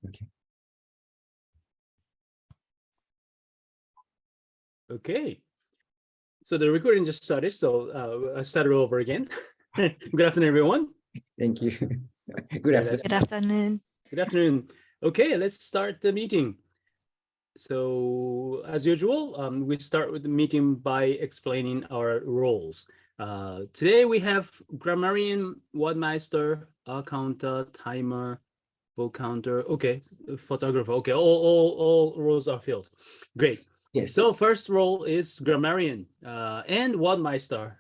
Okay. Okay. So the recording just started, so I started over again. Good afternoon, everyone. Thank you. Good afternoon. Good afternoon. Good afternoon. Okay, let's start the meeting. So as usual, we start with the meeting by explaining our roles. Today we have grammarian, wordmeister, counter, timer, book counter. Okay, photographer. Okay, all roles are filled. Great. Yes. So first role is grammarian and wordmeister.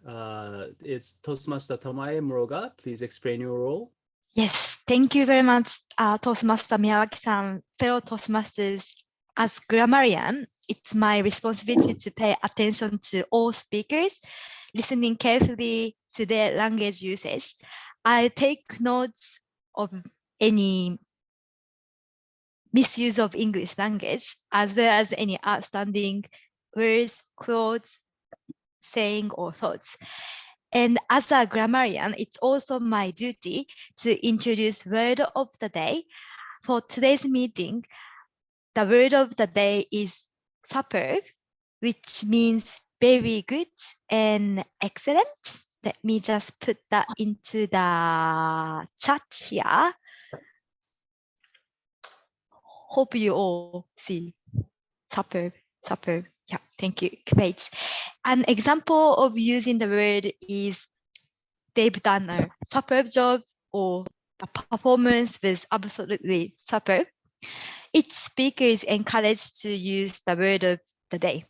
It's Toastmaster Tomae Muroga. Please explain your role. Yes, thank you very much, Toastmaster Miyawaki-san, fellow Toastmasters. As grammarian, it's my responsibility to pay attention to all speakers, listening carefully to their language usage. I take notes of any misuse of English language, as well as any outstanding words, quotes, saying, or thoughts. And as a grammarian, it's also my duty to introduce word of the day. For today's meeting, the word of the day is superb, which means very good and excellent. Let me just put that into the chat here. Hope you all see superb, superb. Yeah, thank you. Great. An example of using the word is they've done a superb job, or the performance was absolutely superb. Each speaker is encouraged to use the word of the day.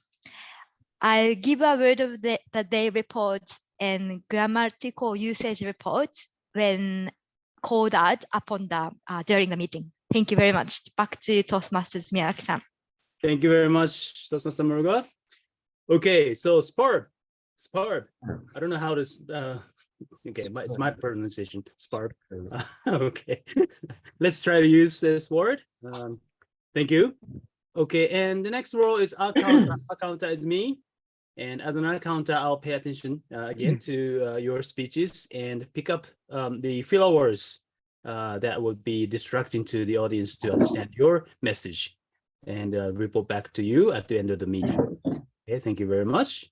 I'll give a word of the day report and grammatical usage report when called out upon the during the meeting. Thank you very much. Back to Toastmasters Miyawaki-san. Thank you very much, Toastmaster Muroga. Okay, so SPARB. I don't know how to. Okay, it's my pronunciation. SPARB. Okay, let's try to use this word. Thank you. Okay, and the next role is accountant. Accountant is me, and as an accountant, I'll pay attention again to your speeches and pick up the filler words that would be distracting to the audience to understand your message, and report back to you at the end of the meeting. Okay, thank you very much.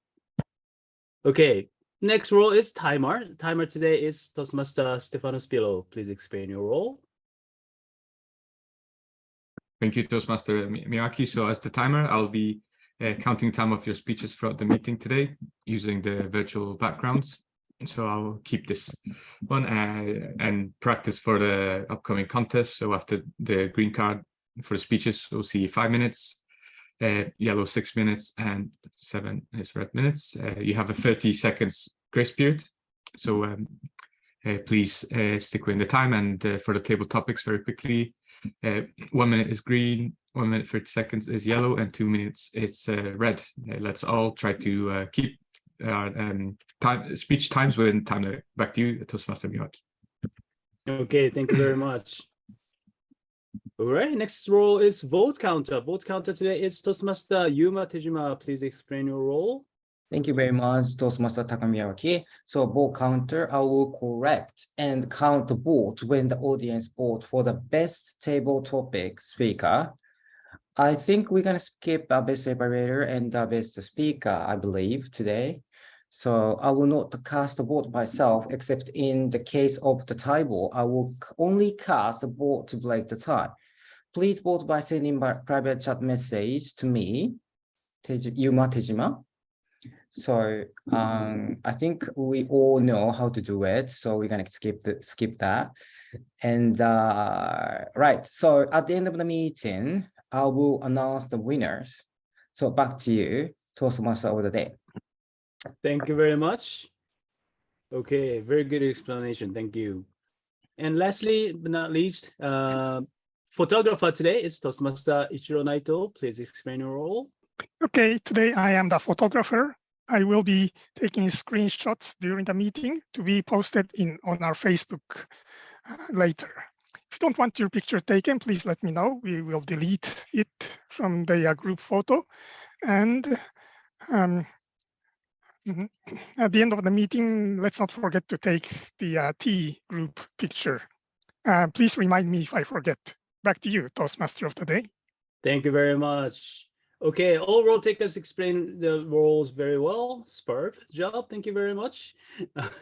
Okay, next role is timer. Timer today is Toastmaster Stefano Spillo. Please explain your role. Thank you, Toastmaster Miyawaki. So as the timer, I'll be counting time of your speeches throughout the meeting today using the virtual backgrounds. So I'll keep this one and practice for the upcoming contest. So after the green card for the speeches, we'll see 5 minutes, yellow 6 minutes, and 7 is red minutes. You have a 30 seconds grace period. So please stick within the time. And for the table topics, very quickly, 1 minute is green, 1 minute 30 seconds is yellow, and 2 minutes it's red. Let's all try to keep our speech times within time. Back to you, Toastmaster Miyawaki. Okay, thank you very much. All right, next role is vote counter. Vote counter today is Toastmaster Yuma Tejima. Please explain your role. Thank you very much, Toastmaster Takamiyaki. So vote counter, I will correct and count the votes when the audience vote for the best table topic speaker. I think we're gonna skip the best evaluator and the best speaker, I believe, today. So I will not cast a vote myself, except in the case of the tie vote, I will only cast a vote to break the tie. Please vote by sending by private chat message to me, Yuma Tejima. So I think we all know how to do it. So we're gonna skip that. And right, so at the end of the meeting, I will announce the winners. So back to you, Toastmaster of the day. Thank you very much. Okay, very good explanation. Thank you. And lastly, but not least, photographer today is Toastmaster Ichiro Naito. Please explain your role. Okay, today I am the photographer. I will be taking screenshots during the meeting to be posted on our Facebook later. If you don't want your picture taken, please let me know. We will delete it from the group photo. And at the end of the meeting, let's not forget to take the T group picture. Please remind me if I forget. back to you, Toastmaster of the day. Thank you very much. Okay, all role takers explain the roles very well. Superb job. Thank you very much.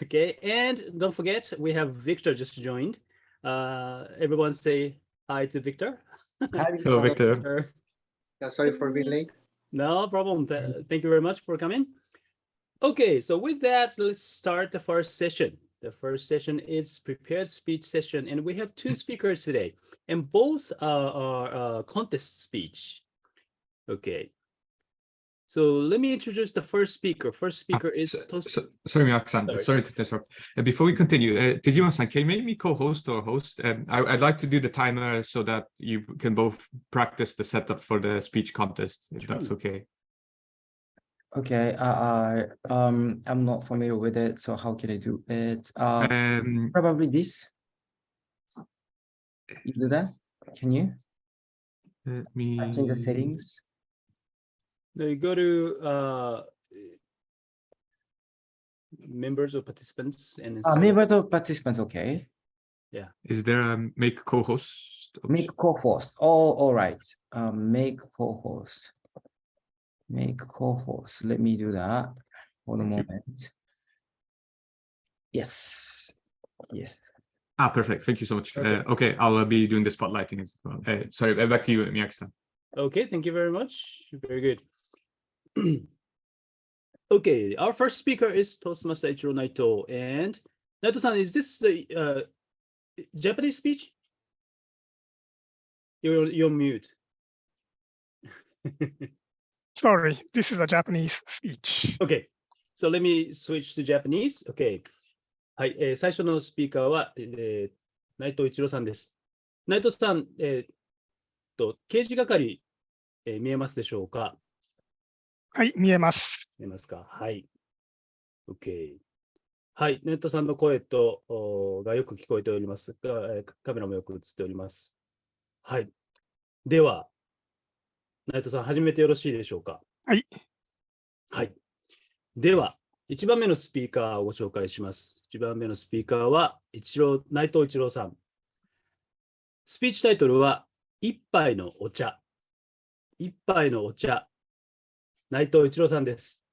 Okay, and don't forget, we have Victor just joined. Everyone say hi to Victor. Hello, Victor. Yeah, sorry for being late. No problem. Thank you very much for coming. Okay, so with that, let's start the first session. The first session is prepared speech session, and we have two speakers today, and both are contest speech. Okay. So let me introduce the first speaker. First speaker is sorry, Miyake-san. Sorry. Sorry to interrupt. Before we continue, Tejima-san, can you make me co-host or host? I'd like to do the timer so that you can both practice the setup for the speech contest, if that's okay. Okay, I'm not familiar with it, so how can I do it? Probably this. You do that? Can you? Let me Change the settings. Now you go to members or participants and Members of participants, okay. Is there a make co-host? Make co-host. Oh, all right. Make co-host. Make co-host. Let me do that. Hold a moment. Yes. Yes. Perfect. Thank you so much. Perfect. Okay, I'll be doing the spotlighting as well. Sorry, back to you, Miyake-san. Okay, thank you very much. Very good. Okay, our first speaker is Toastmaster Ichiro Naito. And Naito-san, is this Japanese speech? You're mute. Sorry, this is a Japanese speech. Okay, so let me switch to Japanese. Okay. はい、最初のスピーカーは、内藤一郎さんです。内藤さん、刑事係、見えますでしょうか？はい、見えます。見えますか？はい。OK。はい、内藤さんの声とがよく聞こえておりますが、カメラもよく映っております。はい。では、内藤さん、始めてよろしいでしょうか？はい。はい。では、1番目のスピーカーをご紹介します。1番目のスピーカーは内藤一郎さん。スピーチタイトルは、一杯のお茶。一杯のお茶。内藤一郎さんです。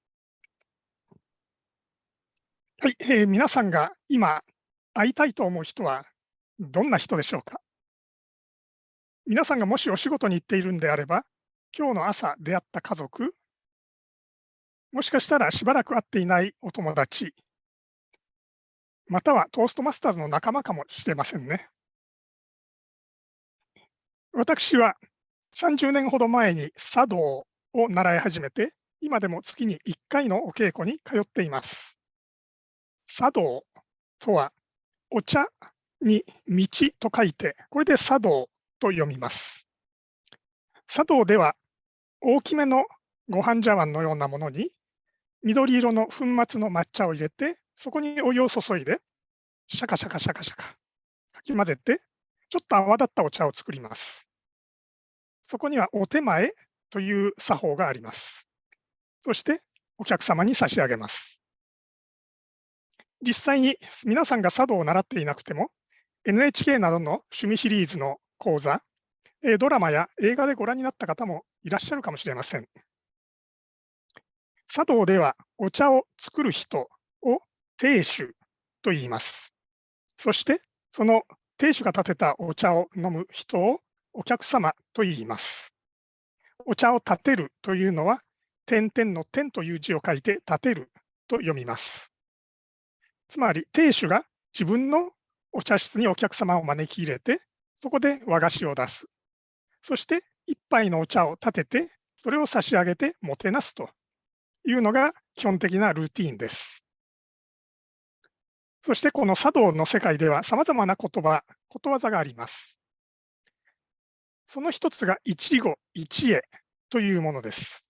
はい、皆さんが今会いたいと思う人はどんな人でしょうか？皆さんがもしお仕事に行っているんであれば、今日の朝出会った家族、もしかしたらしばらく会っていないお友達、またはトーストマスターズの仲間かもしれませんね。私は30年ほど前に茶道を習い始めて、今でも月に1回のお稽古に通っています。茶道とは、お茶に道と書いて、これで茶道と読みます。茶道では、大きめのご飯茶碗のようなものに、緑色の粉末の抹茶を入れて、そこにお湯を注いで、シャカシャカシャカシャカ、かき混ぜて、ちょっと泡立ったお茶を作ります。そこにはお手前という作法があります。そして、お客様に差し上げます。実際に皆さんが茶道を習っていなくても、NHK などの趣味シリーズの講座、ドラマや映画でご覧になった方もいらっしゃるかもしれません。茶道ではお茶を作る人を亭主と言います。そして、その亭主が立てたお茶を飲む人をお客様と言います。お茶を立てるというのは、点々の点という字を書いて立てると読みます。つまり、亭主が自分のお茶室にお客様を招き入れて、そこで和菓子を出す。そして、一杯のお茶を立てて、それを差し上げてもてなすというのが基本的なルーティーンです。そして、この茶道の世界では様々なことわざがあります。その一つが一語一会というものです。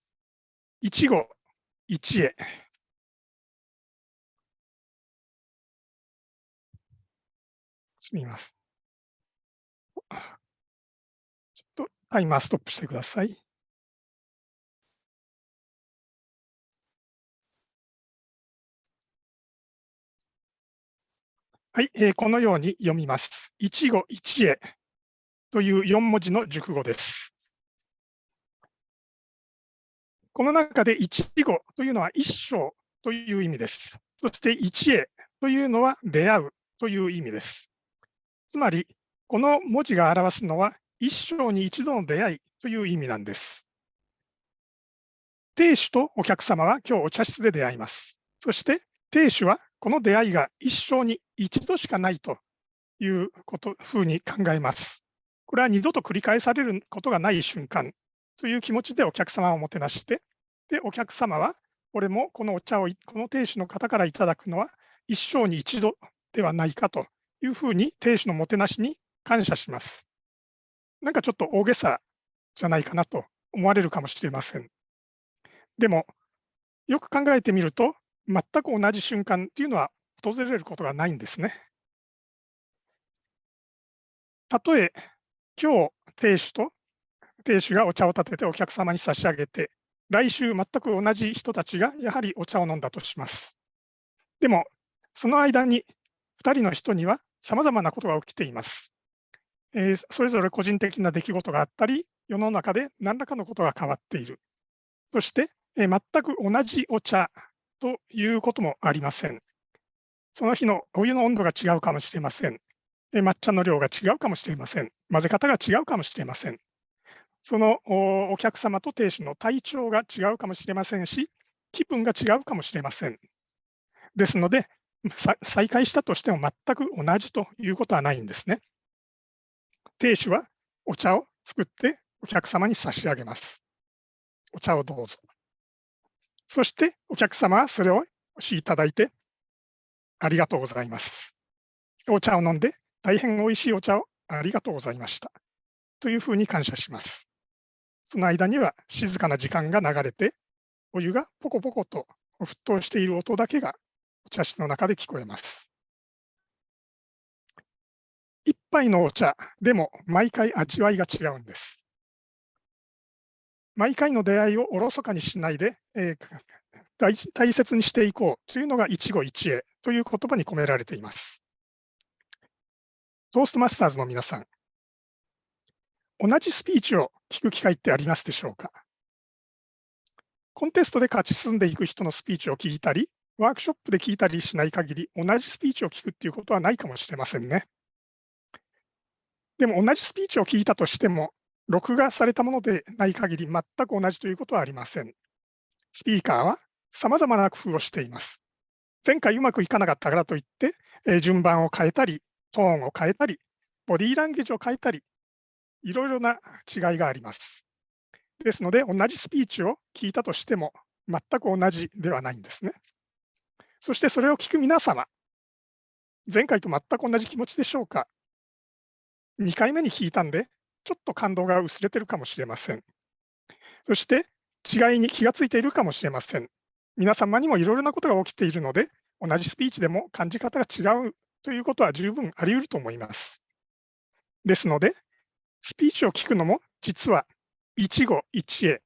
一語一会。すみません。ちょっとタイマーストップしてください。はい、このように読みます。一語一会。という4文字の熟語です。この中で一語というのは一生という意味です。そして一会というのは出会うという意味です。つまり、この文字が表すのは一生に一度の出会いという意味なんです。亭主とお客様は今日お茶室で出会います。そして亭主はこの出会いが一生に一度しかないというふうに考えます。これは二度と繰り返されることがない瞬間という気持ちでお客様をもてなして、で、お客様は俺もこのお茶をこの亭主の方からいただくのは一生に一度ではないかというふうに亭主のもてなしに感謝します。なんかちょっと大げさじゃないかなと思われるかもしれません。でも、よく考えてみると、全く同じ瞬間というのは訪れることがないんですね。たとえ今日亭主がお茶を立ててお客様に差し上げて、来週全く同じ人たちがやはりお茶を飲んだとします。でも、その間に2人の人にはさまざまなことが起きています。それぞれ個人的な出来事があったり、世の中で何らかのことが変わっている。そして、全く同じお茶ということもありません。その日のお湯の温度が違うかもしれません。抹茶の量が違うかもしれません。混ぜ方が違うかもしれません。そのお客様と亭主の体調が違うかもしれませんし、気分が違うかもしれません。ですので、再会したとしても全く同じということはないんですね。亭主はお茶を作ってお客様に差し上げます。お茶をどうぞ。そしてお客様はそれをお越しいただいて、ありがとうございます。お茶を飲んで大変おいしいお茶をありがとうございました。というふうに感謝します。その間には静かな時間が流れて、お湯がポコポコと沸騰している音だけがお茶室の中で聞こえます。一杯のお茶でも毎回味わいが違うんです。毎回の出会いをおろそかにしないで、大切にしていこうというのが一期一会という言葉に込められています。トーストマスターズの皆さん、同じスピーチを聞く機会ってありますでしょうか？コンテストで勝ち進んでいく人のスピーチを聞いたり、ワークショップで聞いたりしない限り、同じスピーチを聞くっていうことはないかもしれませんね。でも同じスピーチを聞いたとしても、録画されたものでない限り全く同じということはありません。スピーカーは様々な工夫をしています。前回うまくいかなかったからといって、順番を変えたり、トーンを変えたり、ボディーランゲージを変えたり、いろいろな違いがあります。ですので、同じスピーチを聞いたとしても、全く同じではないんですね。そしてそれを聞く皆様、前回と全く同じ気持ちでしょうか？2回目に聞いたんで、ちょっと感動が薄れてるかもしれません。そして違いに気がついているかもしれません。皆様にもいろいろなことが起きているので、同じスピーチでも感じ方が違うということは十分あり得ると思います。ですので、スピーチを聞くのも実は一期一会。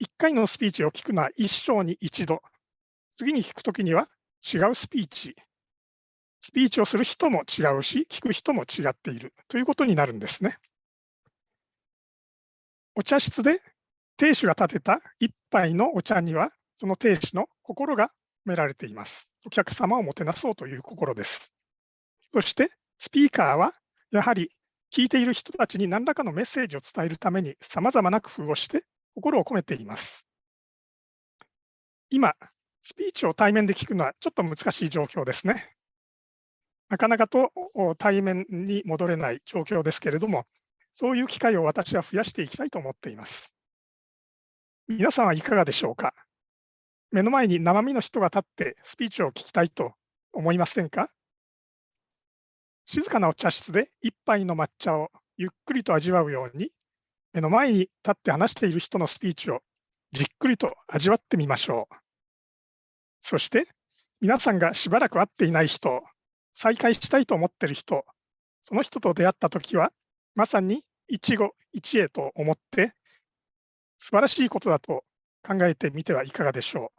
1回のスピーチを聞くのは一生に一度。次に聞くときには違うスピーチ。スピーチをする人も違うし、聞く人も違っているということになるんですね。お茶室で亭主が立てた一杯のお茶には、その亭主の心が込められています。お客様をもてなそうという心です。そして、スピーカーはやはり聞いている人たちに何らかのメッセージを伝えるために様々な工夫をして心を込めています。今、スピーチを対面で聞くのはちょっと難しい状況ですね。なかなかと対面に戻れない状況ですけれども、そういう機会を私は増やしていきたいと思っています。皆さんはいかがでしょうか？目の前に生身の人が立ってスピーチを聞きたいと思いませんか？静かなお茶室で一杯の抹茶をゆっくりと味わうように、目の前に立って話している人のスピーチをじっくりと味わってみましょう。そして、皆さんがしばらく会っていない人、再会したいと思っている人、その人と出会ったときは、まさに一期一会と思って、素晴らしいことだと考えてみてはいかがでしょ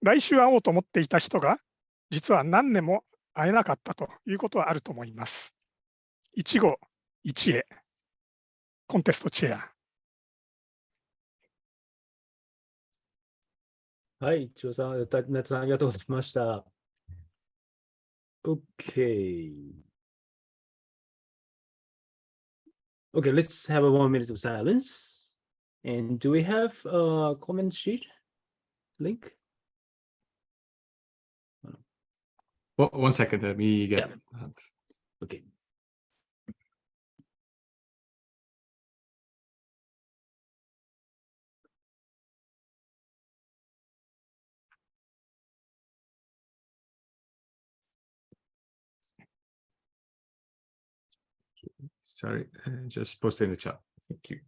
う。来週会おうと思っていた人が、実は何年も会えなかったということはあると思います。一期1へ。コンテストチェア。はい、千代さん、ネットさん、ありがとうございました。Okay. Okay, let's have a 1 minute of silence. And do we have a comment sheet link? One second, let me get Yeah. Okay. Sorry, just post in the chat. Thank you.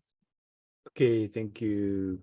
Okay, thank you.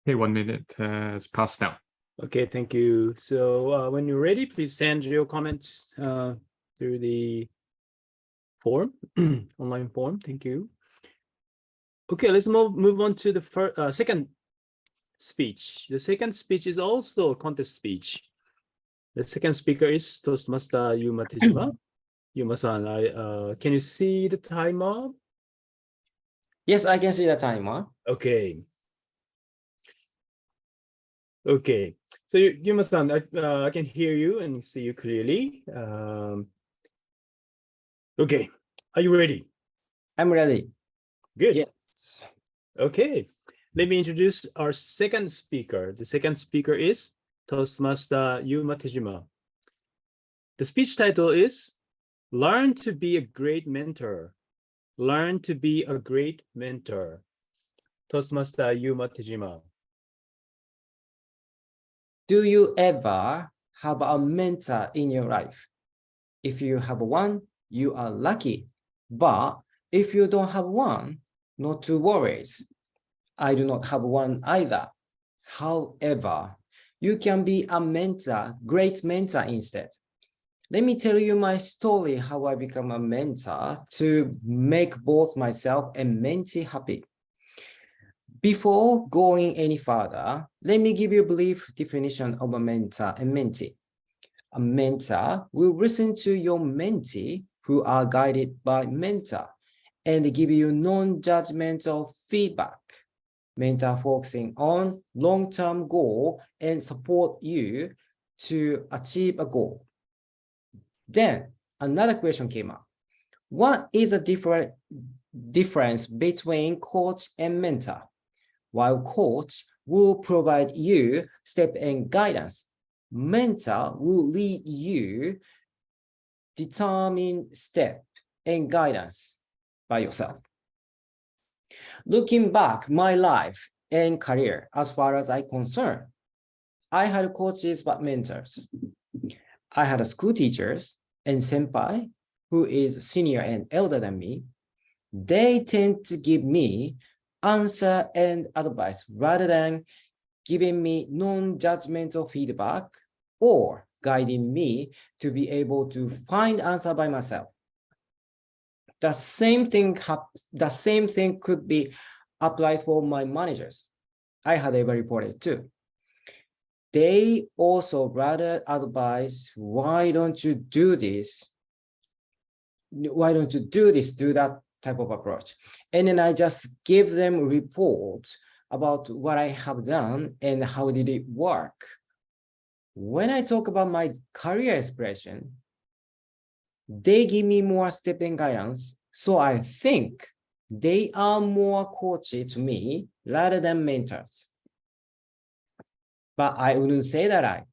Okay, 1 minute has passed now. Okay, thank you. So when you're ready, please send your comments through the form, online form. Thank you. Okay, let's move on to the second speech. The second speech is also a contest speech. The second speaker is Toastmaster Yuma Tejima. Yuma-san, can you see the timer? Yes, I can see the timer. Okay. Okay. So Yuma-san, I can hear you and see you clearly. Okay. Are you ready? I'm ready. Good. Yes. Okay. Let me introduce our second speaker. The second speaker is Toastmaster Yuma Tejima. The speech title is Learn to be a great mentor. Learn to be a great mentor. Toastmaster Yuma Tejima. Do you ever have a mentor in your life? If you have one, you are lucky. But if you don't have one, not to worry. I do not have one either. However, you can be a mentor, great mentor instead. Let me tell you my story how I become a mentor to make both myself and mentee happy. Before going any further, let me give you a brief definition of a mentor and mentee. A mentor will listen to your mentee who are guided by mentor and give you non-judgmental feedback. Mentor focusing on long-term goal and support you to achieve a goal. Then another question came up. What is the difference between coach and mentor? While coach will provide you step and guidance, mentor will lead you determine step and guidance by yourself. Looking back my life and career as far as I'm concerned, I had coaches but mentors. I had school teachers and senpai who is senior and elder than me. They tend to give me answer and advice rather than giving me non-judgmental feedback or guiding me to be able to find answer by myself. The same thing could be applied for my managers. I had ever reported too. They also rather advise, why don't you do this? Why don't you do this, do that type of approach? And then I just give them reports about what I have done and how did it work. When I talk about my career expression, they give me more step and guidance. So I think they are more coaches to me rather than mentors. But I wouldn't say that I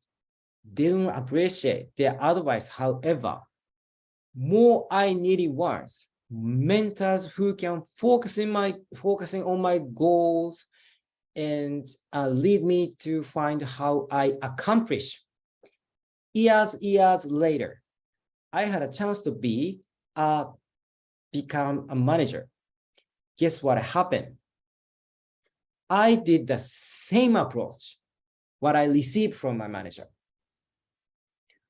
didn't appreciate their advice. However, more I needed was mentors who can focusing on my goals and lead me to find how I accomplish. Years later, I had a chance to become a manager. Guess what happened? I did the same approach, what I received from my manager.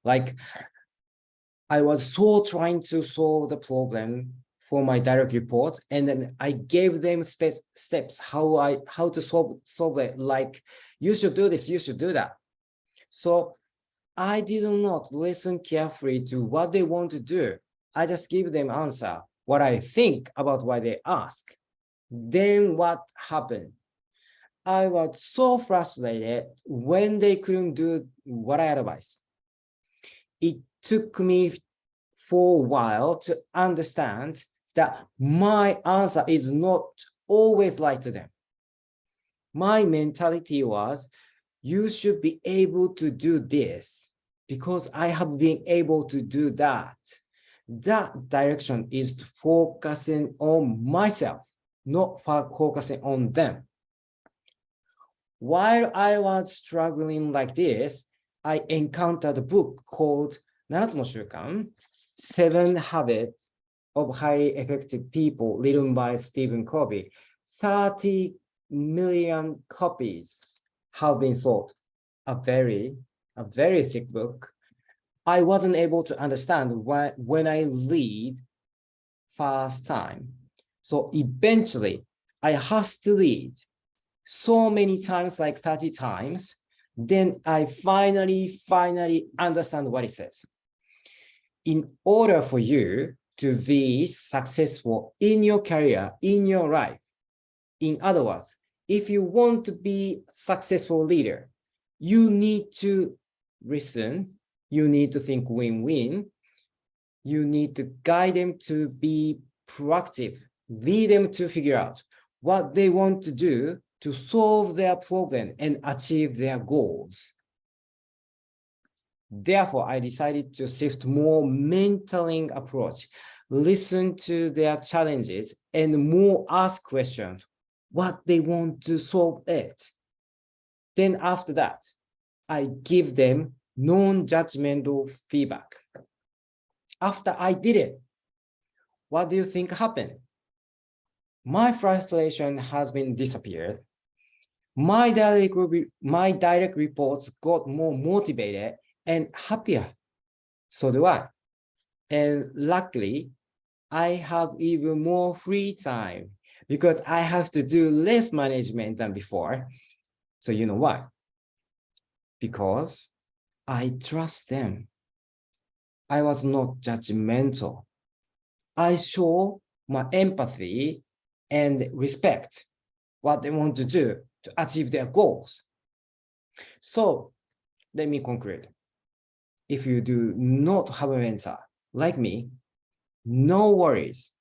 Like, I was so trying to solve the problem for my direct report, and then I gave them steps how to solve it. Like, you should do this, you should do that. So I did not listen carefully to what they want to do. I just give them answer, what I think about what they ask. Then what happened? I was so frustrated when they couldn't do what I advised. It took me for a while to understand that my answer is not always right to them. My mentality was, you should be able to do this because I have been able to do that. That direction is focusing on myself, not focusing on them. While I was struggling like this, I encountered a book called 7つの習慣, 7 Habits of Highly Effective People, written by Stephen Covey. 30 million copies have been sold. A very thick book. I wasn't able to understand when I read first time. So eventually, I had to read so many times, like 30 times. Then I finally understand what it says. In order for you to be successful in your career, in your life, in other words, if you want to be a successful leader, you need to listen, you need to think win-win, you need to guide them to be proactive, lead them to figure out what they want to do to solve their problem and achieve their goals. Therefore, I decided to shift more mentoring approach, listen to their challenges, and more ask questions, what they want to solve it. Then after that, I give them non-judgmental feedback. After I did it, what do you think happened? My frustration has been disappeared. My direct reports got more motivated and happier. So do I. And luckily, I have even more free time because I have to do less management than before. So you know why? Because I trust them. I was not judgmental. I show my empathy and respect what they want to do to achieve their goals. So let me conclude. If you do not have a mentor like me, no worries.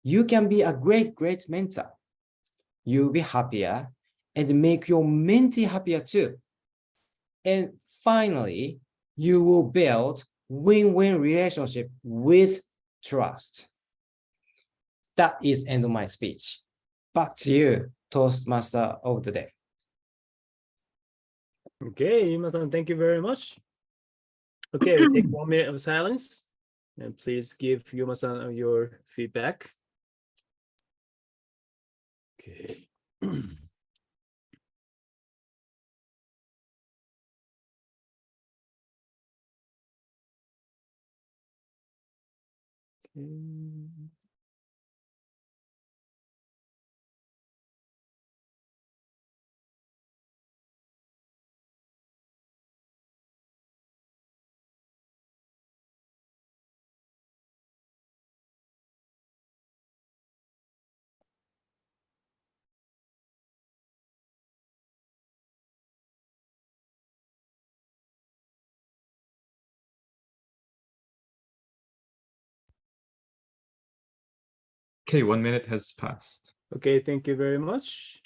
You can be a great mentor. You'll be happier and make your mentee happier too. And finally, you will build win-win relationship with trust. That is end of my speech. Back to you, Toastmaster of the day. Okay, Yuma-san, thank you very much. Okay, we take 1 minute of silence, and please give Yuma-san your feedback. Okay. Okay. Okay, 1 minute has passed. Okay, thank you very much.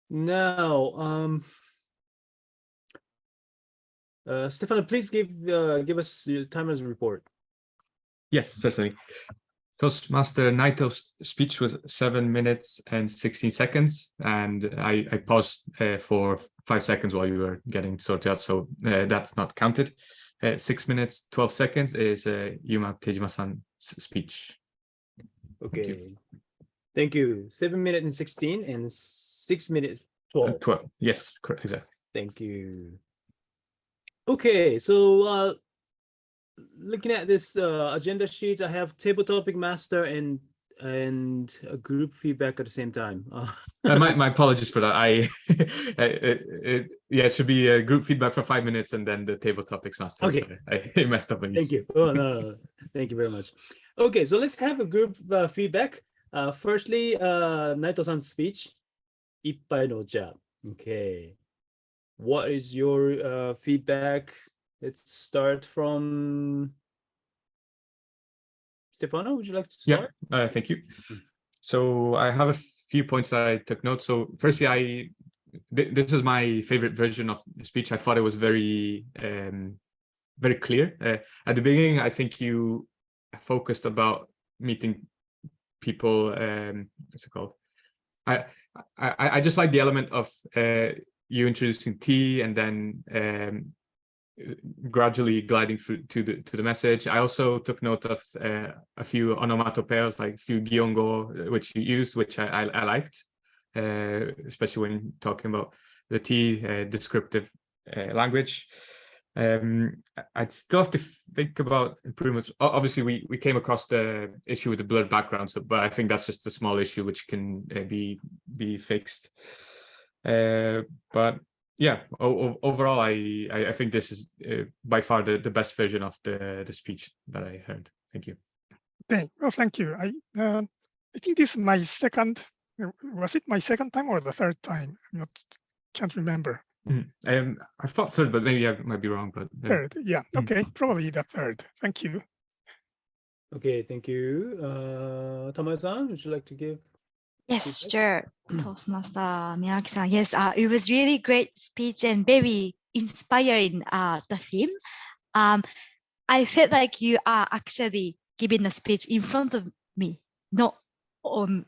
Now, Stefano, please give us your timer's report. Yes, certainly. Toastmaster Naito's speech was 7 minutes and 16 seconds, and I paused for 5 seconds while you were getting sorted out, so that's not counted. 6 minutes, 12 seconds is Yuma Tejima-san's speech. Okay. Thank you. 7 minutes and 16 and 6 minutes 12. 12. Yes, correct, exactly. Thank you. Okay, so looking at this agenda sheet, I have table topic master and a group feedback at the same time. My apologies for that. It should be a group feedback for 5 minutes and then the table topics master. Okay. Sorry. I messed up. Thank you. Oh, no. Thank you very much. Okay, so let's have a group feedback. Firstly, Naito-san's speech. 一杯の茶. Okay. What is your feedback? Let's start from Stefano. Would you like to start? Yeah, thank you. So I have a few points that I took note. So firstly, this is my favorite version of the speech. I thought it was very clear. At the beginning, I think you focused about meeting people. What's it called? I just like the element of you introducing tea and then gradually gliding through to the message. I also took note of a few onomatopoeias, like a few gyongo, which you used, which I liked, especially when talking about the tea descriptive language. I'd still have to think about improvements. Obviously, we came across the issue with the blurred background, but I think that's just a small issue which can be fixed. But yeah, overall, I think this is by far the best version of the speech that I heard. Thank you. Well, thank you. I think this is my second. Was it my second time or the third time? Can't remember. I thought third, but maybe I might be wrong. But Third, yeah. Okay, probably the third. Thank you. Okay, thank you. Tamayo-san, would you like to give? Yes, sure. Toastmaster Miyaki-san. Yes, it was really great speech and very inspiring. The theme. I felt like you are actually giving a speech in front of me, not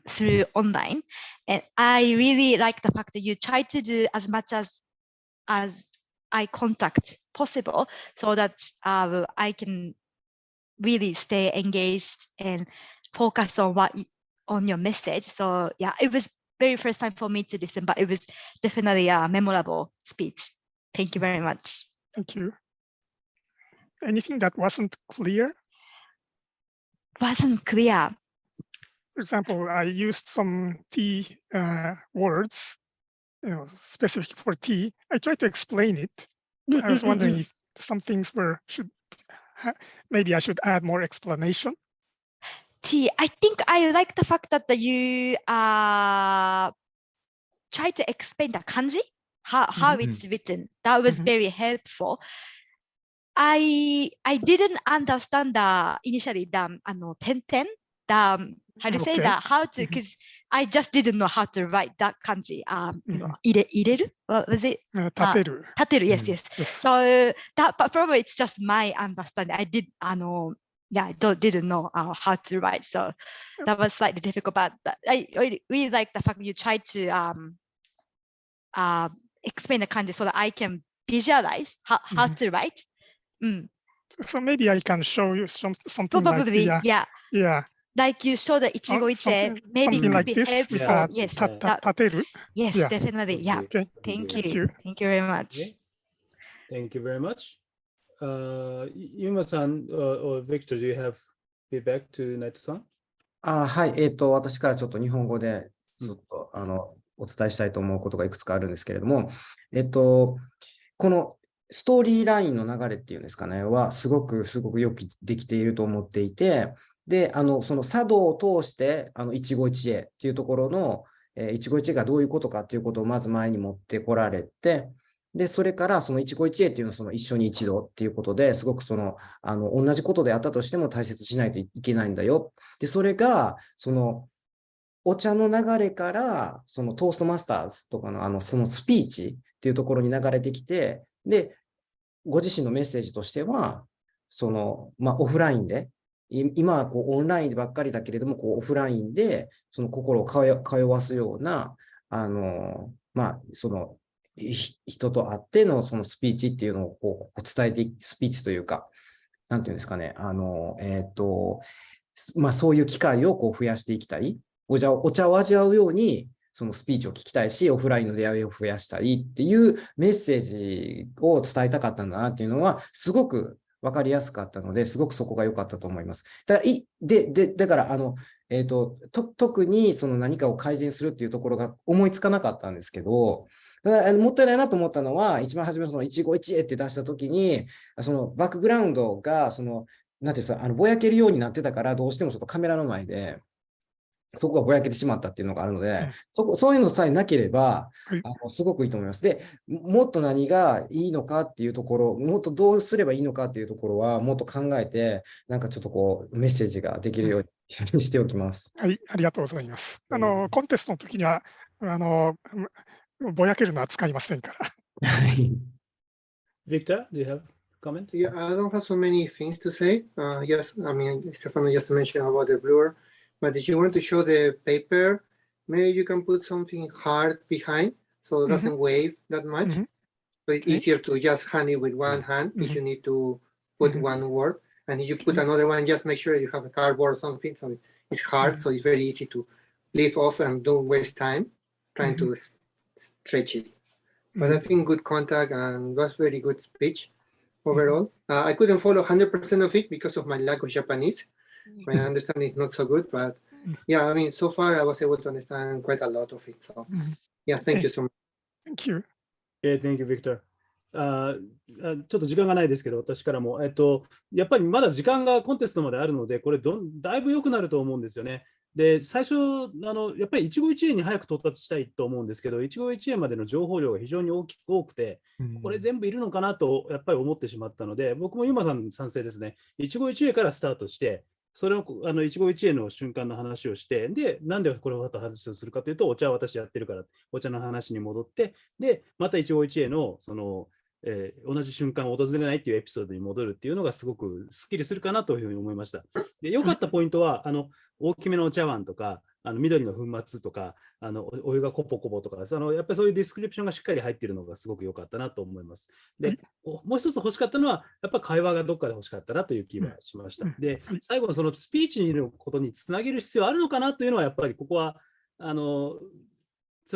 through online. And I really like the fact that you try to do as much as eye contact possible, so that I can really stay engaged and focus on your message. So yeah, it was very first time for me to listen, but it was definitely a memorable speech. Thank you very much. Thank you. Anything that wasn't clear? Wasn't clear. For example, I used some tea words, specific for tea. I tried to explain it. I was wondering if some things maybe I should add more explanation. Tea. I think I like the fact that you try to explain the kanji, how it's written. That was very helpful. I didn't understand initially the ten, how to say that, how to, because I just didn't know how to write that kanji. Ireru? What was it? Tateru. Tateru, yes. So that, but probably it's just my understanding. I didn't know how to write. So that was slightly difficult, but I really like the fact that you try to explain the kanji so that I can visualize how to write. So maybe I can show you something probably, like yeah. Like you show the ichigo ichi, maybe it could like be this helpful. with Yes, tateru. Yes, Yeah. definitely. Yeah. Okay. Thank you very much. Okay. Thank you very much. Yuma-san or Victor, do you have feedback to Naito-san? はい。私からちょっと日本語でちょっとお伝えしたいと思うことがいくつかあるんですけれども、このストーリーラインの流れっていうんですかね、はすごくよくできていると思っていて、で、その茶道を通して、一期一会っていうところの、一期一会がどういうことかっていうことをまず前に持ってこられて、で、それからその一期一会っていうのをその一緒に一度っていうことですごく同じことであったとしても大切にしないといけないんだよ。で、それが、お茶の流れから、そのトーストマスターズとかのそのスピーチっていうところに流れてきて、で、ご自身のメッセージとしては、オフラインで、今はこうオンラインばっかりだけれども、こうオフラインでその心を通わすような、その人と会ってのそのスピーチっていうのをこう伝えてスピーチというか、なんていうんですかね、そういう機会をこう増やしていきたい。お茶を味わうように、そのスピーチを聞きたいし、オフラインの出会いを増やしたいっていうメッセージを伝えたかったんだなっていうのは、すごく分かりやすかったので、すごくそこが良かったと思います。だから特にその何かを改善するっていうところが思いつかなかったんですけど、ただもったいないなと思ったのは、一番初めのその一期一会って出したときに、そのバックグラウンドが、なんていうんですか、ぼやけるようになってたから、どうしてもちょっとカメラの前で、そこがぼやけてしまったっていうのがあるので、そういうのさえなければ、すごくいいと思います。で、もっと何がいいのかっていうところ、もっとどうすればいいのかっていうところは、もっと考えて、なんかちょっとこう、メッセージができるようにしておきます。はい、ありがとうございます。コンテストの時には、ぼやけるのは使いませんから。Victor, do you have a comment? Yeah, I don't have so many things to say. Yes, I mean, Stefano just mentioned about the blur, but if you want to show the paper, maybe you can put something hard behind so it doesn't wave that much. So it's easier to just hand it with one hand if you need to put one word. And if you put another one, just make sure you have a cardboard or something. So it's hard, so it's very easy to leave off and don't waste time trying to stretch it. But I think good contact and was very good speech overall. I couldn't follow 100% of it because of my lack of Japanese. My understanding is not so good, but yeah, I mean, so far I was able to understand quite a lot of it. So yeah, thank you so much. Thank you. Thank you, Victor. ちょっと時間がないですけど、私からも、やっぱりまだ時間がコンテストまであるので、これだいぶ良くなると思うんですよね。で、最初、やっぱり一期一会に早く到達したいと思うんですけど、一期一会までの情報量が非常に多くて、これ全部いるのかなとやっぱり思ってしまったので、僕もユマさん賛成ですね。一期一会からスタートして、それを一期一会の瞬間の話をして、で、なんでこれを話をするかというと、お茶は私やってるから、お茶の話に戻って、で、また一期一会の同じ瞬間を訪れないっていうエピソードに戻るっていうのがすごくスッキリするかなというふうに思いました。で、良かったポイントは、大きめのお茶碗とか、緑の粉末とか、お湯がコポコポとか、やっぱりそういうディスクリプションがしっかり入っているのがすごく良かったなと思います。で、もう一つ欲しかったのは、やっぱり会話がどっかで欲しかったなという気はしました。で、最後のそのスピーチのことにつなげる必要あるのかなというのは、やっぱりここは、そ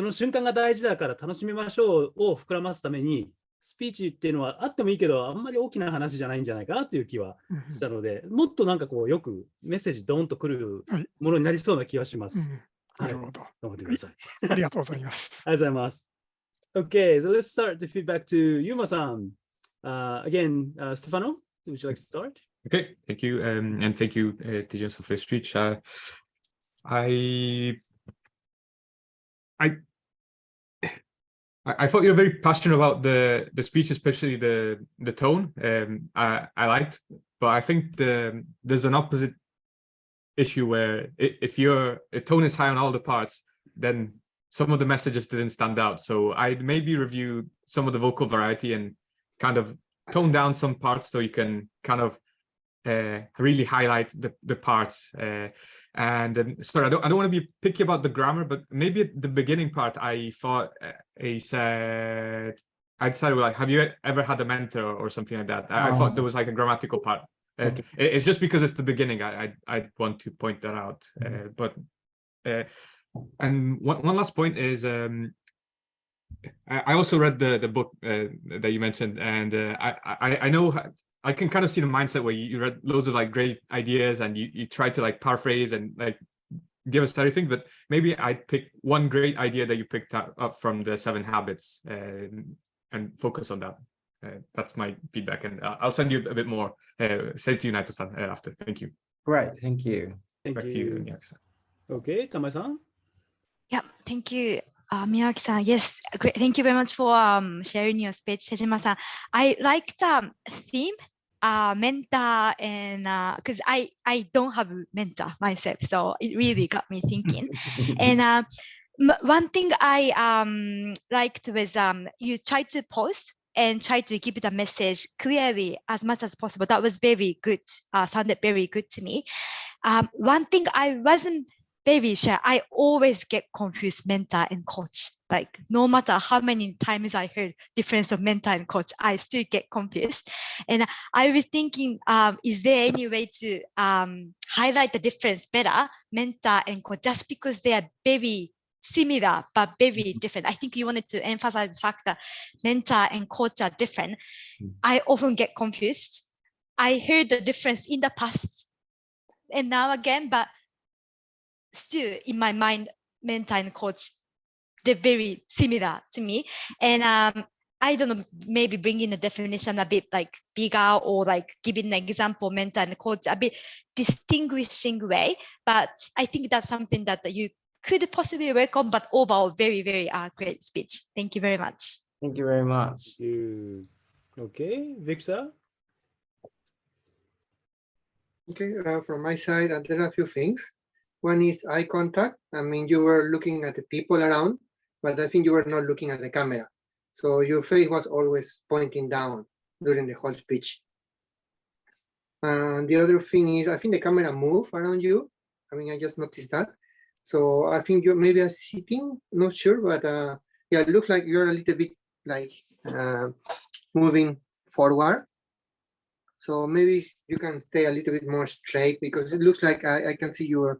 の瞬間が大事だから楽しみましょうを膨らますために、スピーチっていうのはあってもいいけど、あんまり大きな話じゃないんじゃないかなという気はしたので、もっとなんかこう、よくメッセージドーンとくるものになりそうな気はします。なるほど。頑張ってください。ありがとうございます。ありがとうございます。Okay, so let's start the feedback to Yuma-san. Again, Stefano, would you like to start? Okay, thank you. And thank you, Tijan, for your speech. I thought you were very passionate about the speech, especially the tone. I liked, but I think there's an opposite issue where if your tone is high on all the parts, then some of the messages didn't stand out. So I'd maybe review some of the vocal variety and kind of tone down some parts so you can kind of really highlight the parts. Sorry, I don't want to be picky about the grammar, but maybe at the beginning part, I thought I decided, like, have you ever had a mentor or something like that? I thought there was like a grammatical part. It's just because it's the beginning. I want to point that out. And one last point is, I also read the book that you mentioned, and I know. I can kind of see the mindset where you read loads of like great ideas and you try to like paraphrase and like give us everything, but maybe I'd pick one great idea that you picked up from the 7 habits and focus on that. That's my feedback, and I'll send you a bit more. Same to you, Naito-san, after. Thank you. Right, thank you. Thank Back you. to you, Miyaki-san. Okay, Kamae-san. Yeah, thank you. Miyaki-san, yes, great. Thank you very much for sharing your speech, Sejima-san. I like the theme. Mentor, and because I don't have a mentor myself, so it really got me thinking. And one thing I liked was you try to pause and try to give the message clearly as much as possible. That was very good, sounded very good to me. One thing I wasn't very sure, I always get confused mentor and coach. Like no matter how many times I heard difference of mentor and coach, I still get confused. And I was thinking, is there any way to highlight the difference better, mentor and coach, just because they are very similar but very different. I think you wanted to emphasize the fact that mentor and coach are different. I often get confused. I heard the difference in the past and now again, but still in my mind, mentor and coach, they're very similar to me. And I don't know, maybe bringing the definition a bit like bigger or like giving an example, mentor and coach, a bit distinguishing way. But I think that's something that you could possibly work on, but overall, very, very great speech. Thank you very much. Thank you very much. Okay, Victor? Okay, from my side, there are a few things. One is eye contact. I mean, you were looking at the people around, but I think you were not looking at the camera. So your face was always pointing down during the whole speech. And the other thing is, I think the camera moved around you. I mean, I just noticed that. So I think you maybe are sitting, not sure, but yeah, it looks like you're a little bit like moving forward. So maybe you can stay a little bit more straight, because it looks like I can see your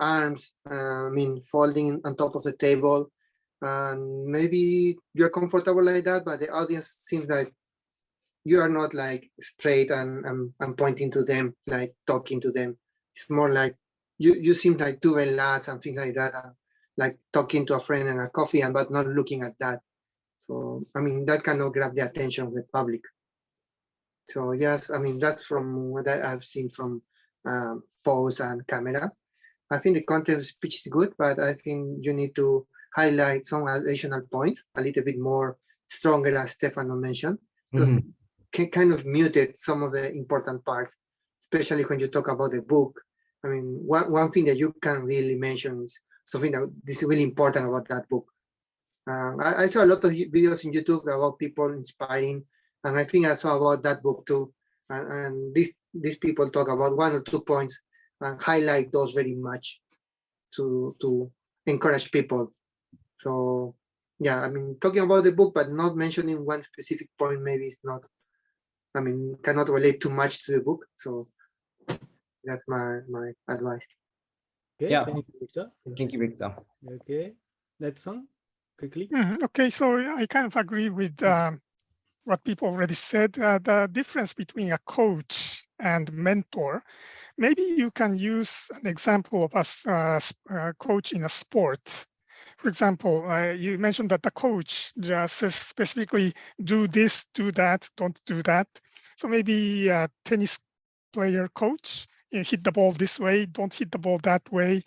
arms, I mean, folding on top of the table. And maybe you're comfortable like that, but the audience seems like you are not like straight and pointing to them, like talking to them. It's more like you seem like too relaxed and things like that, like talking to a friend and a coffee, but not looking at that. So, I mean, that cannot grab the attention of the public. So yes, I mean, that's from what I've seen from pose and camera. I think the content of speech is good, but I think you need to highlight some additional points a little bit more stronger, as Stefano mentioned, because kind of muted some of the important parts, especially when you talk about the book. I mean, one thing that you can really mention is something that is really important about that book. I saw a lot of videos on YouTube about people inspiring, and I think I saw about that book too. And these people talk about 1 or 2 points and highlight those very much to encourage people. So yeah, I mean, talking about the book but not mentioning one specific point maybe is not, I mean, cannot relate too much to the book. So that's my advice. Okay, Yeah. thank you, Victor. Thank you, Victor. Okay, next one, quickly. Okay, so I kind of agree with what people already said. The difference between a coach and mentor, maybe you can use an example of a coach in a sport. For example, you mentioned that the coach just says specifically, do this, do that, don't do that. So maybe a tennis player coach, hit the ball this way, don't hit the ball that way.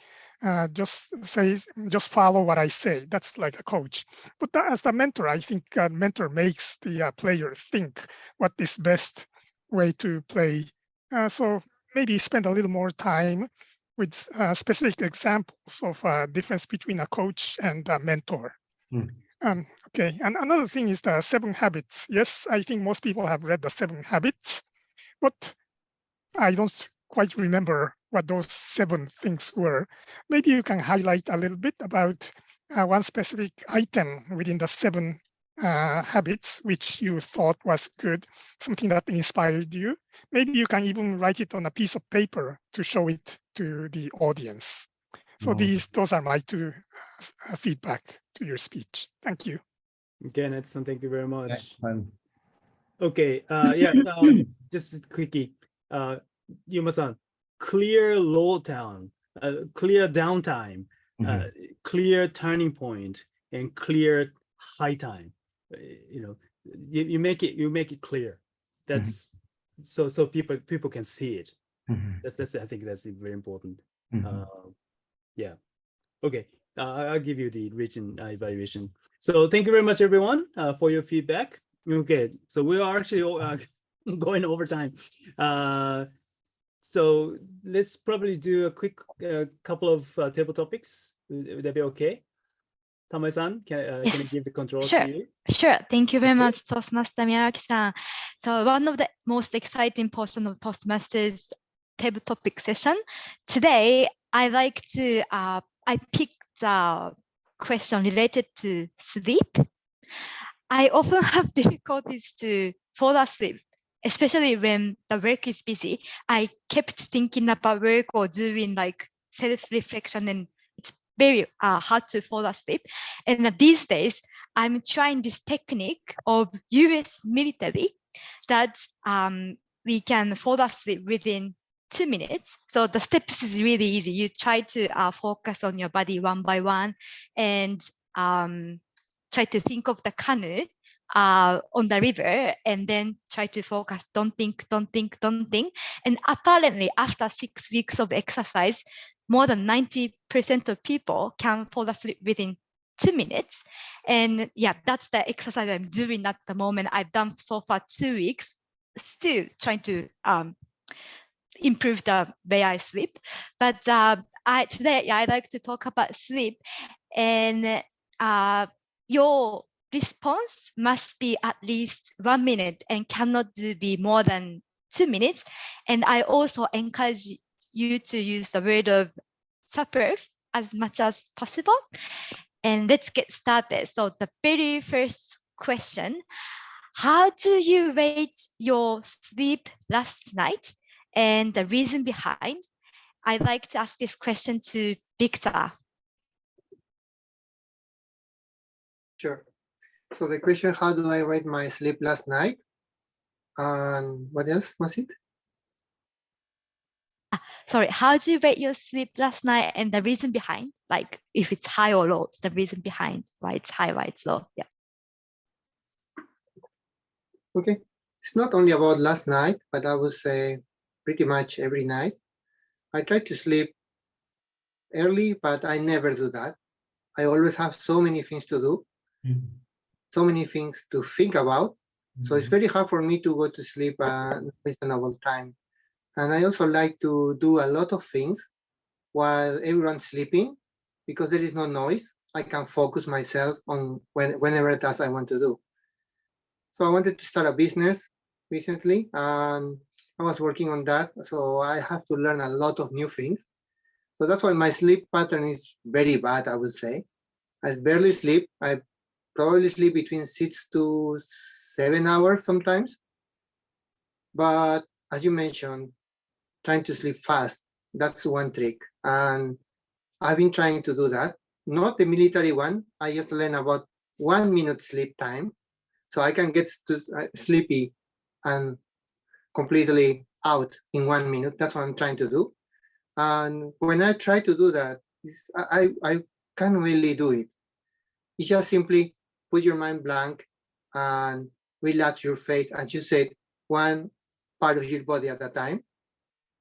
Just follow what I say. That's like a coach. But as the mentor, I think a mentor makes the player think what is best way to play. So maybe spend a little more time with specific examples of difference between a coach and a mentor. Okay, and another thing is the 7 habits. Yes, I think most people have read the 7 habits, but I don't quite remember what those 7 things were. Maybe you can highlight a little bit about one specific item within the 7 habits which you thought was good, something that inspired you. Maybe you can even write it on a piece of paper to show it to the audience. So those are my 2 feedback to your speech. Thank you. Okay, Netson, thank you very much. Yeah. Okay, yeah, just quickly, Yuma-san, clear low down, clear downtime, clear turning point, and clear high time. You know, you make it clear. That's so people can see it. That's I think that's very important. Yeah. Okay. I'll give you the written evaluation. So thank you very much, everyone, for your feedback. Okay, so we are actually going over time. So let's probably do a quick couple of table topics. Would that be okay? Tamae-san, can I Yes. give the control Sure. to you? Sure. Thank you very Okay. much, Toastmaster Miyake-san. So one of the most exciting portion of Toastmasters table topic session. Today, I like to, I picked a question related to sleep. I often have difficulties to fall asleep, especially when the work is busy. I kept thinking about work or doing like self-reflection, and it's very hard to fall asleep. And these days, I'm trying this technique of US military that we can fall asleep within 2 minutes. So the steps is really easy. You try to focus on your body one by one, and try to think of the canoe on the river, and then try to focus, don't think. And apparently after 6 weeks of exercise, more than 90% of people can fall asleep within 2 minutes. And yeah, that's the exercise I'm doing at the moment. I've done so far 2 weeks, still trying to improve the way I sleep. But today I'd like to talk about sleep, and your response must be at least 1 minute and cannot be more than 2 minutes. And I also encourage you to use the word of superb as much as possible. And let's get started. So the very first question, how do you rate your sleep last night and the reason behind? I'd like to ask this question to Victor. Sure. So the question, how do I rate my sleep last night? And what else was it? Sorry, how do you rate your sleep last night and the reason behind? Like if it's high or low, the reason behind why it's high, why it's low. Yeah. Okay. It's not only about last night, but I would say pretty much every night. I try to sleep early, but I never do that. I always have so many things to do, so many things to think about. So it's very hard for me to go to sleep at a reasonable time. And I also like to do a lot of things while everyone's sleeping, because there is no noise. I can focus myself on whenever task I want to do. So I wanted to start a business recently, and I was working on that. So I have to learn a lot of new things. So that's why my sleep pattern is very bad, I would say. I barely sleep. I probably sleep between 6 to 7 hours sometimes. But as you mentioned, trying to sleep fast, that's one trick. And I've been trying to do that. Not the military one. I just learned about 1 minute sleep time. So I can get to sleepy and completely out in 1 minute. That's what I'm trying to do. And when I try to do that, I can't really do it. You just simply put your mind blank and relax your face, and you said one part of your body at a time.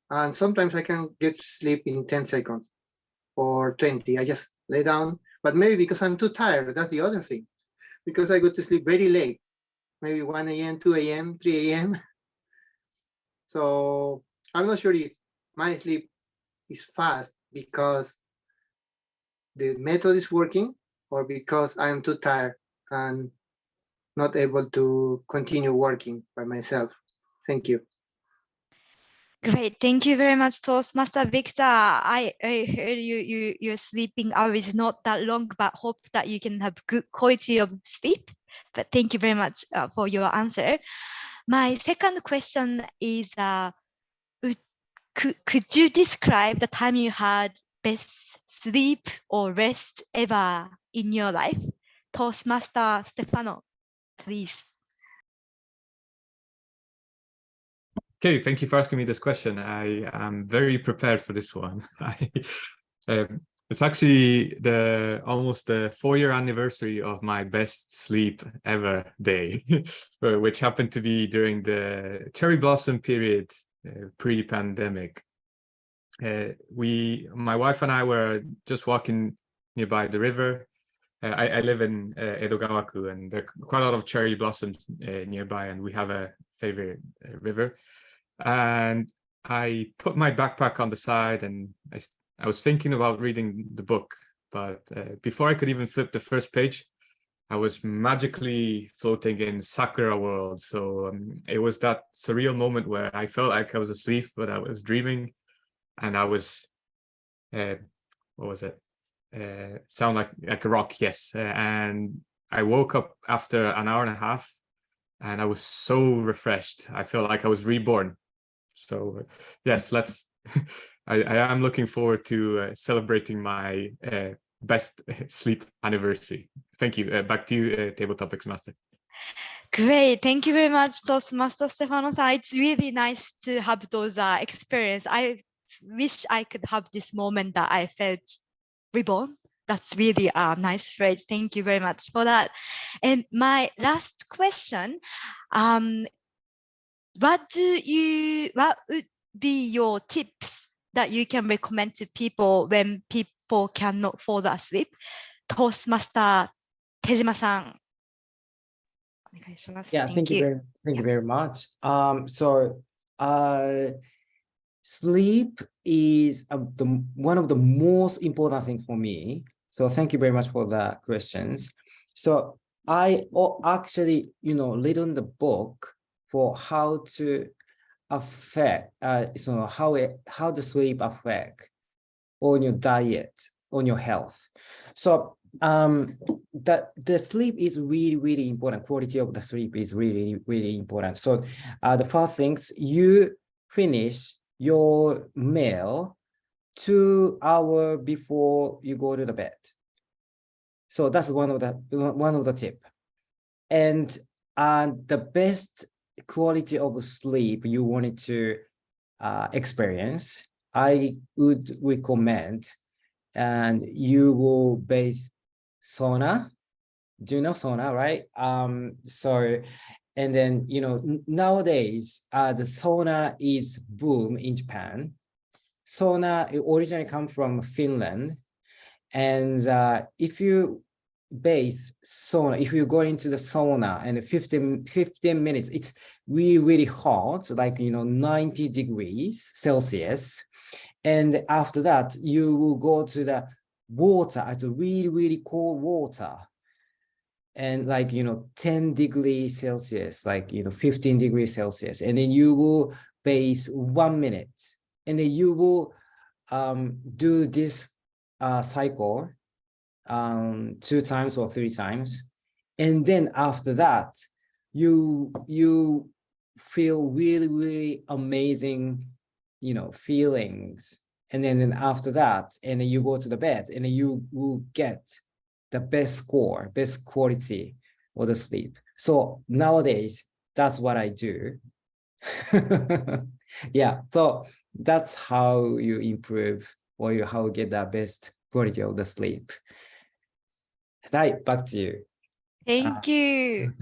And sometimes I can get to sleep in 10 seconds or 20. I just lay down, but maybe because I'm too tired, that's the other thing. Because I go to sleep very late, maybe 1 a.m., 2 a.m., 3 a.m. So I'm not sure if my sleep is fast because the method is working, or because I'm too tired and not able to continue working by myself. Thank you. Great, thank you very much, Toastmaster Victor. I heard your sleeping hours not that long, but hope that you can have good quality of sleep. But thank you very much for your answer. My second question is, could you describe the time you had best sleep or rest ever in your life? Toastmaster Stefano, please. Okay, thank you for asking me this question. I am very prepared for this one. It's actually almost the 4-year anniversary of my best sleep ever day, which happened to be during the cherry blossom period, pre-pandemic. My wife and I were just walking nearby the river. I live in Edogawaku, and there are quite a lot of cherry blossoms nearby, and we have a favorite river. And I put my backpack on the side, and I was thinking about reading the book but before I could even flip the first page, I was magically floating in Sakura world. So it was that surreal moment where I felt like I was asleep, but I was dreaming, and I was, what was it? Sound like a rock, yes. And I woke up after an hour and a half, and I was so refreshed. I felt like I was reborn. So yes, let's. I am looking forward to celebrating my best sleep anniversary. Thank you. Back to you, Table Topics Master. Great. Thank you very much, Toastmaster Stefano-san. It's really nice to have those experience. I wish I could have this moment that I felt reborn. That's really a nice phrase. Thank you very much for that. And my last question, what would be your tips that you can recommend to people when people cannot fall asleep? Toastmaster Tejima-san. Yeah, thank you very much. Sleep is one of the most important things for me. So thank you very much for the questions. So I actually, written the book for how to affect, how the sleep affect on your diet, on your health. So the sleep is really, really important. Quality of the sleep is really, really important. So the first things, you finish your meal 2 hours before you go to the bed. So that's one of the tip. And the best quality of sleep you wanted to experience, I would recommend, and you will bathe sauna. Do you know sauna, right? And then, nowadays, the sauna is boom in Japan. Sauna originally comes from Finland. And if you bathe sauna, if you go into the sauna and 15 minutes, it's really, really hot, like, 90 degrees Celsius. And after that, you will go to the water, it's really, really cold water. And like, 10 degrees Celsius, like, 15 degrees Celsius. And then you will bathe 1 minute. And then you will do this cycle 2 times or 3 times. And then after that, you feel really, really amazing, feelings. And then after that, and then you go to the bed, and then you will get the best score, best quality of the sleep. So nowadays, that's what I do. Yeah, so that's how you improve, or how you get the best quality of the sleep. Right, back to you. Thank you.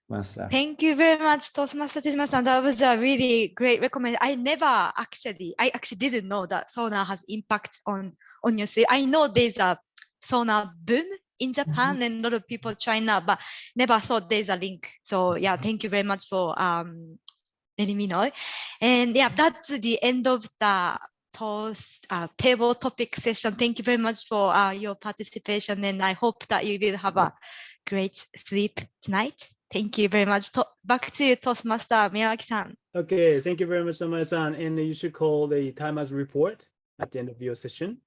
Master. Thank you very much, Toastmaster Tejima-san. That was a really great recommendation. I actually didn't know that sauna has impact on your sleep. I know there's a sauna boom in Japan and a lot of people try now, but never thought there's a link. So yeah, thank you very much for letting me know. And yeah, that's the end of the table topic session. Thank you very much for your participation, and I hope that you will have a great sleep tonight. Thank you very much. Back to you, Toastmaster Miyawaki-san. Okay, thank you very much, Amaya-san. And you should call the timers report at the end of your session.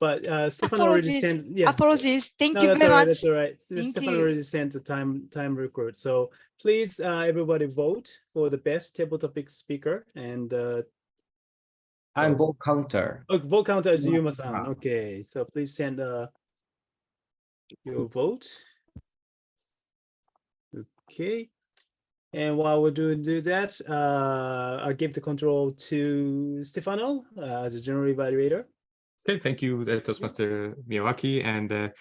But Stefan already sent. Yeah. Apologies. Thank you that's very all right, much. That's all right. Thank Stefan you. already sent the time record. So please, everybody vote for the best table topic speaker. And I'm vote counter. oh, vote counter is Yuma-san. Okay, so please send your vote. Okay. And while we do that, I'll give the control to Stefano as a general evaluator. Okay, thank you, Toastmaster Miyawaki, and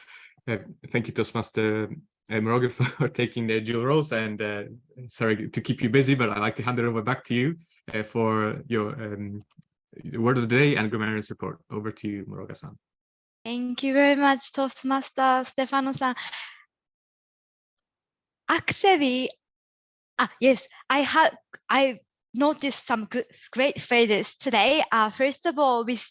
thank you, Toastmaster Moroga, for taking the dual roles. And sorry to keep you busy, but I'd like to hand it over back to you for your word of the day and grammarian's report. Over to you, Moroga-san. Thank you very much, Toastmaster Stefano-san. Actually, yes, I noticed some great phrases today. First of all, with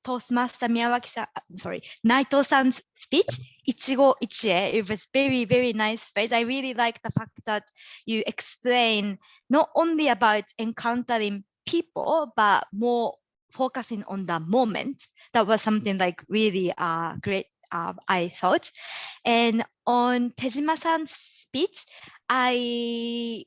Toastmaster Miyawaki-san, sorry, Naito-san's speech, Ichigo Ichie, it was very, very nice phrase. I really like the fact that you explain not only about encountering people, but more focusing on the moment. That was something like really great, I thought. And on Tejima-san's speech, I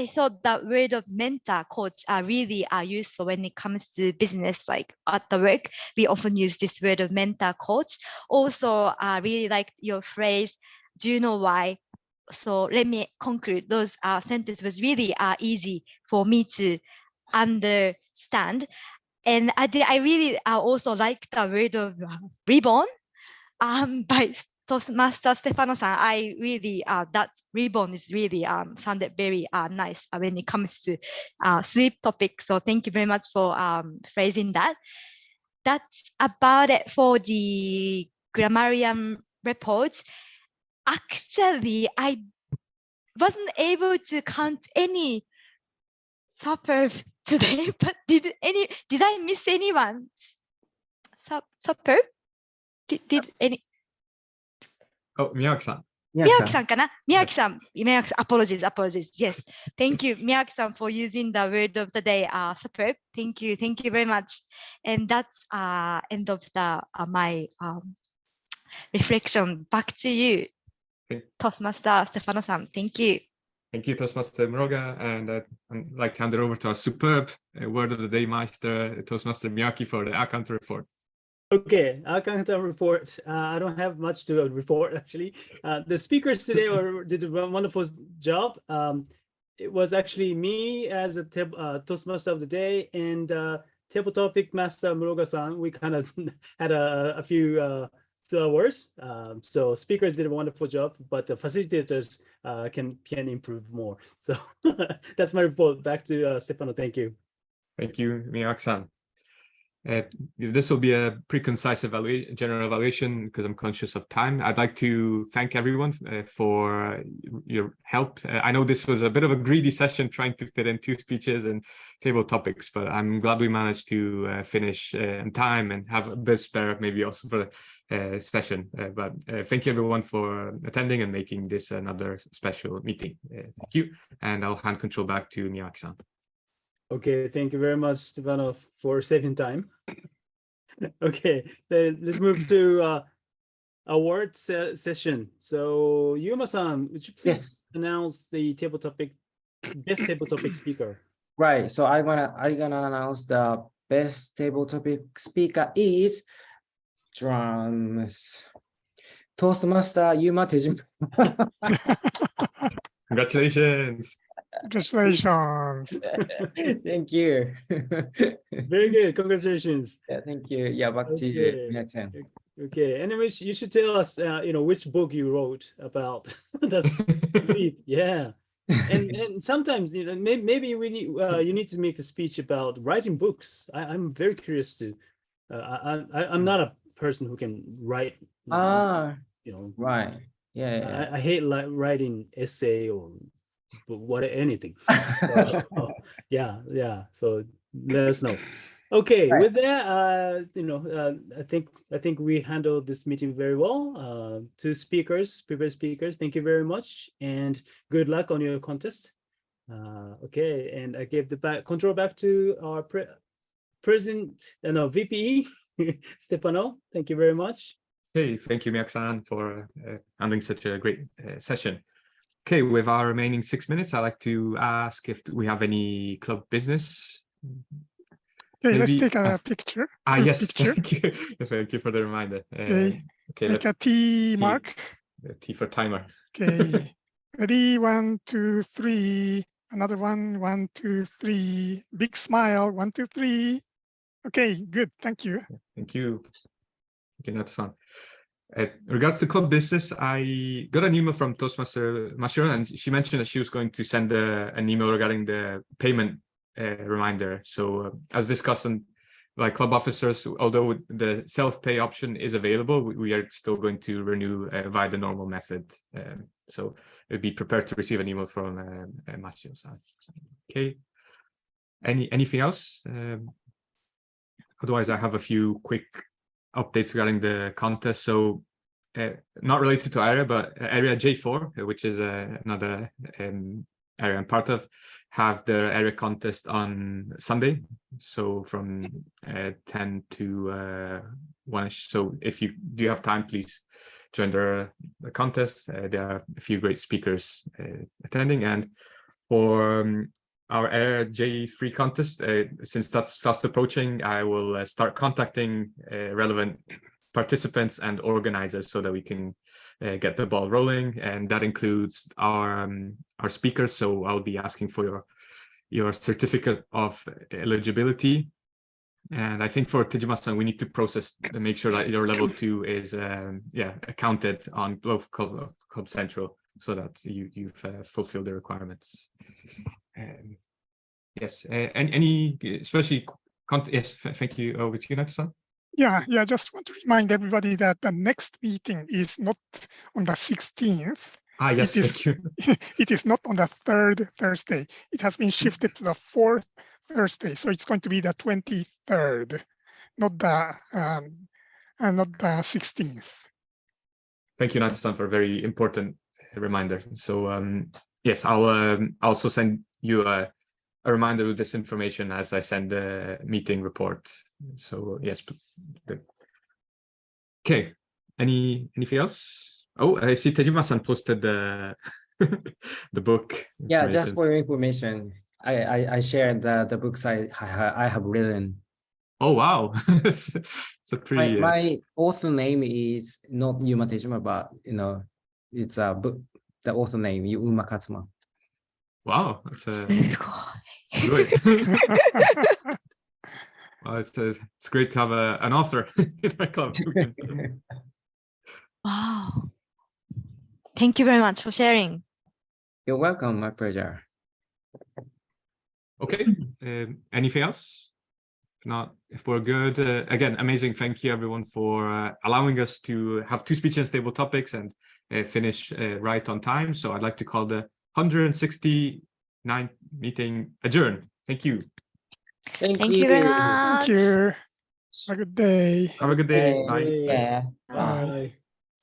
thought that word of mentor, coach are really useful when it comes to business, like at the work. We often use this word of mentor, coach. Also, I really liked your phrase, do you know why? So let me conclude. Those sentences was really easy for me to understand. And I really also like the word of ribbon by Toastmaster Stefano-san. I really, that ribbon is really sounded very nice when it comes to sleep topic. So thank you very much for phrasing that. That's about it for the grammarian reports. Actually, I wasn't able to count any superb today, but did I miss anyone? Superb? Did any? Oh, Miyaki-san. Miyaki-san かな? Miyaki-san, apologies. Yes. Thank you, Miyaki-san, for using the word of the day, superb. Thank you very much. And that's end of the my reflection. Back to you, Okay. Toastmaster Stefano-san. Thank you. Thank you, Toastmaster Muroga, and I'd like to hand it over to our superb word of the day master, Toastmaster Miyaki, for the account report. Okay, account report. I don't have much to report actually. The speakers today did a wonderful job. It was actually me as a Toastmaster of the day and table topic master Muroga-san. We kind of had a few words. So speakers did a wonderful job, but the facilitators can improve more. So that's my report. Back to Stefano. Thank you. Thank you, Miyaki-san. This will be a pretty concise general evaluation because I'm conscious of time. I'd like to thank everyone for your help. I know this was a bit of a greedy session trying to fit in 2 speeches and table topics, but I'm glad we managed to finish in time and have a bit spare maybe also for the session. But thank you everyone for attending and making this another special meeting. Thank you. And I'll hand control back to Miyaki-san. Okay, thank you very much, Stefano, for saving time. Okay, then let's move to award session. So Yuma-san, would you please announce the best table topic speaker? Right. So I'm gonna announce the best table topic speaker is drums. Toastmaster Yuma Tejima. Congratulations. Congratulations. Thank you. Very good. Congratulations. Yeah, thank you. Yeah, back to you, Miyaki-san. Okay, and you should tell us, which book you wrote about the sleep. Yeah, and sometimes maybe we need you need to make a speech about writing books. I'm very curious to. I'm not a person who can write. Right. Yeah. I hate writing essay or anything. Yeah. So let us know. Okay, Right. with that, I think we handled this meeting very well. 2 prepared speakers, thank you very much, and good luck on your contest. Okay, and I give the control back to our VP Stefano. Thank you very much. Hey, thank you, Miyaki-san, for handling such a great session. Okay, with our remaining 6 minutes, I'd like to ask if we have any club business. Okay, let's take a picture. Yes, picture. Thank you. Thank you for the reminder. Okay, Let's a T mark. T for timer. Okay, ready, 1, 2, 3. Another one, 1, 2, 3. Big smile, 1, 2, 3. Okay, good. Thank you. Thank you. Thank you, Nato-san. Regards to club business, I got an email from Toastmaster Mashiro, and she mentioned that she was going to send an email regarding the payment reminder. So as discussed, by club officers, although the self-pay option is available, we are still going to renew via the normal method. So be prepared to receive an email from Mashiro-san. Okay. Anything else? otherwise, I have a few quick updates regarding the contest. So not related to area, but area J4, which is another area I'm part of, have their area contest on Sunday. So from 10 to 1ish. So if you do have time, please join the contest. There are a few great speakers attending. And for our Area J3 contest, since that's fast approaching, I will start contacting relevant participants and organizers so that we can get the ball rolling, and that includes our speakers. So I'll be asking for your certificate of eligibility, and I think for Tejima-san, we need to process and make sure that your level 2 is accounted on both Club Central, so that you've fulfilled the requirements. Yes, and any especially yes, thank you. Over to you, Natsu-san. Yeah, just want to remind everybody that the next meeting is not on the 16th. Yes, thank you. It is not on the 3rd Thursday. It has been shifted to the 4th Thursday, so it's going to be the 23rd, not the 16th. Thank you, Natsu-san, for a very important reminder. So yes, I'll also send you a reminder of this information as I send the meeting report. So yes, okay. Anything else? Oh, I see Tejima-san posted the the book. Yeah, just for your information, I shared the books I have written. Oh wow, it's a pretty. My author name is not Yuma Tejima, but it's a book. The author name Yuma Katsuma. Wow, that's great. Well, it's great to have an author in my club. Wow. Thank you very much for sharing. You're welcome. My pleasure. Okay. Anything else? If not, if we're good, again, amazing. Thank you everyone for allowing us to have 2 speech and stable topics and finish right on time. So I'd like to call the 169th meeting adjourned. Thank you. Thank you very much. Thank you. Have a good day. Have a good day. Bye. Bye. Yeah. Bye. Bye.